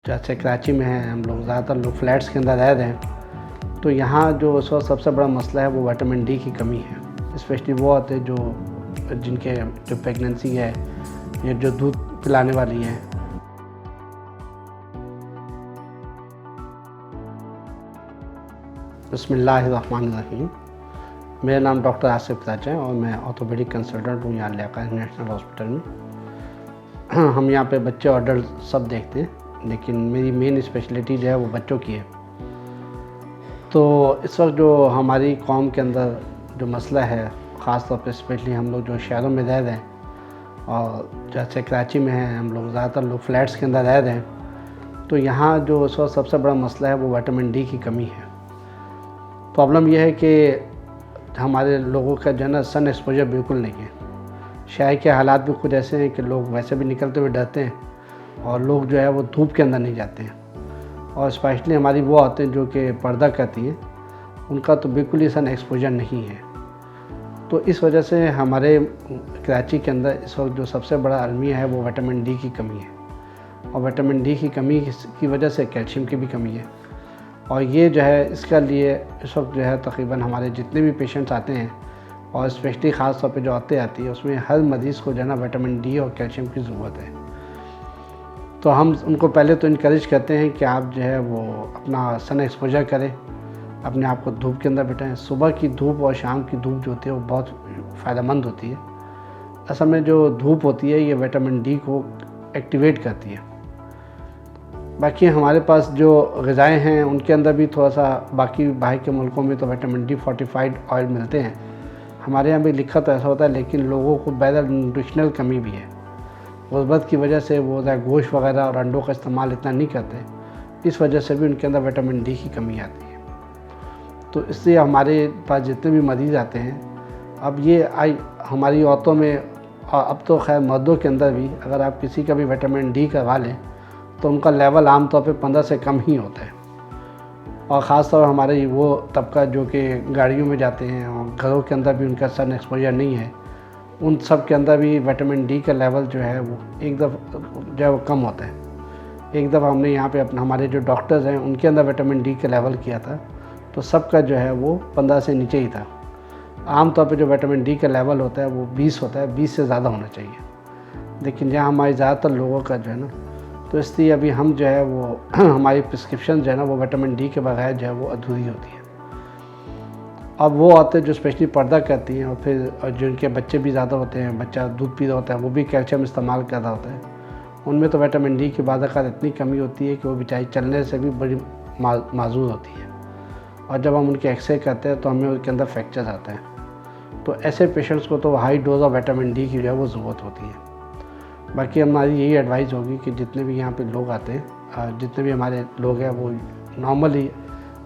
जैसे कराची में हैं हम लोग, ज़्यादातर लोग फ्लैट्स के अंदर रह रहे हैं, तो यहाँ जो इस वक्त सबसे बड़ा मसला है वो विटामिन डी की कमी है। स्पेशली वो आते हैं जिनके जो प्रेगनेंसी है या जो दूध पिलाने वाली हैं। बिस्मिल्लाहिर्रहमानिर्रहीम। मेरा नाम डॉक्टर आसिफ ताज है और मैं ऑर्थोपेडिक कंसल्टेंट हूँ यहाँ लियाकत इंटरनेशनल हॉस्पिटल में। हम यहाँ पे बच्चे और अडल्ट सब देखते हैं, लेकिन मेरी मेन स्पेशलिटी जो है वो बच्चों की है। तो इस वक्त जो हमारी कौम के अंदर जो मसला है, ख़ास तौर पे स्पेशली हम लोग जो शहरों में रह रहे हैं और जैसे कराची में हैं हम लोग, ज़्यादातर लोग फ्लैट्स के अंदर रह रहे हैं, तो यहाँ जो इस वक्त सबसे बड़ा मसला है वो विटामिन डी की कमी है। प्रॉब्लम यह है कि हमारे लोगों का जो है ना सन एक्सपोजर बिल्कुल नहीं है। शहर के हालात भी कुछ ऐसे हैं कि लोग वैसे भी निकलते हुए डरते हैं और लोग जो है वो धूप के अंदर नहीं जाते हैं। और स्पेशली हमारी वो औरतें जो कि पर्दा करती हैं, उनका तो बिल्कुल ही सन एक्सपोजर नहीं है। तो इस वजह से हमारे कराची के अंदर इस वक्त जो सबसे बड़ा अलमिया है वो विटामिन डी की कमी है। और विटामिन डी की कमी की वजह से कैल्शियम की भी कमी है। और ये जो है इसका लिए इस वक्त जो है तकरीबन हमारे जितने भी पेशेंट्स आते हैं और स्पेशली ख़ास तौर पे जो औरतें आती है, उसमें हर मरीज़ को जो है ना विटामिन डी और कैल्शियम की ज़रूरत है। तो हम उनको पहले तो इनकरेज करते हैं कि आप जो है वो अपना सन एक्सपोजर करें, अपने आप को धूप के अंदर बिठाएं। सुबह की धूप और शाम की धूप जो होती है वो बहुत फ़ायदेमंद होती है। असल में जो धूप होती है ये विटामिन डी को एक्टिवेट करती है। बाकी हमारे पास जो ग़िज़ाएँ हैं उनके अंदर भी थोड़ा सा, बाकी बाहर के मुल्कों में तो विटामिन डी फोर्टिफाइड ऑयल मिलते हैं, हमारे यहाँ भी लिखा तो ऐसा होता है, लेकिन लोगों को बैदर न्यूट्रिशनल कमी भी है। गुर्बत की वजह से वो गोश्त वगैरह और अंडों का इस्तेमाल इतना नहीं करते, इस वजह से भी उनके अंदर विटामिन डी की कमी आती है। तो इससे हमारे पास जितने भी मरीज़ आते हैं, अब ये हमारी औरतों में और अब तो खैर मर्दों के अंदर भी, अगर आप किसी का भी विटामिन डी करवा लें तो उनका लेवल आमतौर पे 15 से कम ही होता है। और ख़ास तौर हमारे वो तबका जो कि गाड़ियों में जाते हैं और घरों के अंदर भी उनका सन एक्सपोजर नहीं है, उन सब के अंदर भी विटामिन डी का लेवल जो है वो एक दफ़ा जो है वो कम होता है। एक दफ़ा हमने यहाँ पे हमारे जो डॉक्टर्स हैं उनके अंदर विटामिन डी का लेवल किया था, तो सबका जो है वो 15 से नीचे ही था। आम तौर पे जो विटामिन डी का लेवल होता है वो 20 होता है, 20 से ज़्यादा होना चाहिए। लेकिन यहाँ हमारे ज़्यादातर लोगों का जो है ना, तो इसलिए अभी हम जो है वो हमारी प्रिस्क्रिप्शन जो है ना वो विटामिन डी के बगैर जो है वो अधूरी होती है। अब वो औरतें जो स्पेशली पर्दा करती हैं और फिर जिनके बच्चे भी ज़्यादा होते हैं, बच्चा दूध पी रहा होता है, वो भी कैल्शियम इस्तेमाल कर रहा होता है, उनमें तो विटामिन डी की बादकात इतनी कमी होती है कि वो बेचारी चलने से भी बड़ी माजूर होती है। और जब हम उनके एक्सरे करते हैं तो हमें उनके अंदर फ्रैक्चर आता है। तो ऐसे पेशेंट्स को तो high dose of vitamin D की जो है वो ज़रूरत होती है। बाकी हमारी यही एडवाइस होगी कि जितने भी यहाँ पे लोग आते हैं, जितने भी हमारे लोग हैं, वो नॉर्मली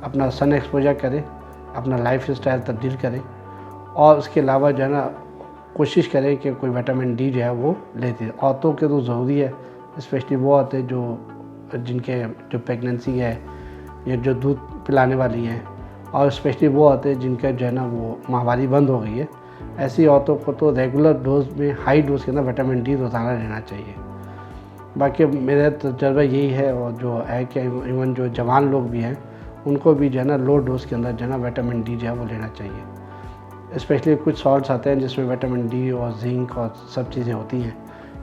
अपना सन एक्सपोजर करें, अपना लाइफ स्टाइल तब्दील करें और उसके अलावा जो है ना कोशिश करें कि कोई विटामिन डी जो है वो लेते हैं। औरतों के तो ज़रूरी है, स्पेशली वो औरतें जिनके जो प्रेगनेंसी है या जो दूध पिलाने वाली हैं, और स्पेशली वो औरतें जिनका जो है ना वो माहवारी बंद हो गई है, ऐसी औरतों को तो रेगुलर डोज में, हाई डोज के अंदर विटामिन डी रोज़ाना लेना चाहिए। बाकी मेरा तजर्बा यही है, और जो है कि इवन जो जवान लोग भी हैं उनको भी जो है ना लो डोज के अंदर जो है ना विटामिन डी जो है वो लेना चाहिए। स्पेशली कुछ सॉल्ट्स आते हैं जिसमें विटामिन डी और जिंक और सब चीज़ें होती हैं,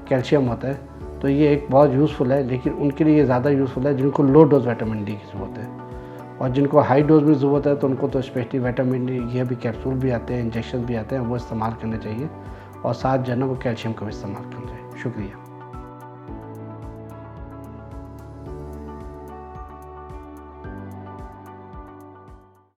कैल्शियम होता है, तो ये एक बहुत यूज़फुल है। लेकिन उनके लिए ज़्यादा यूज़फुल है जिनको लो डोज विटामिन डी की ज़रूरत है। और जिनको हाई डोज में ज़रूरत है तो उनको तो स्पेशली विटामिन डी, ये भी कैप्सूल भी आते हैं, इंजेक्शन भी आते हैं, वो इस्तेमाल करने चाहिए। और साथ जो है ना वो कैल्शियम का भी इस्तेमाल करना चाहिए। शुक्रिया।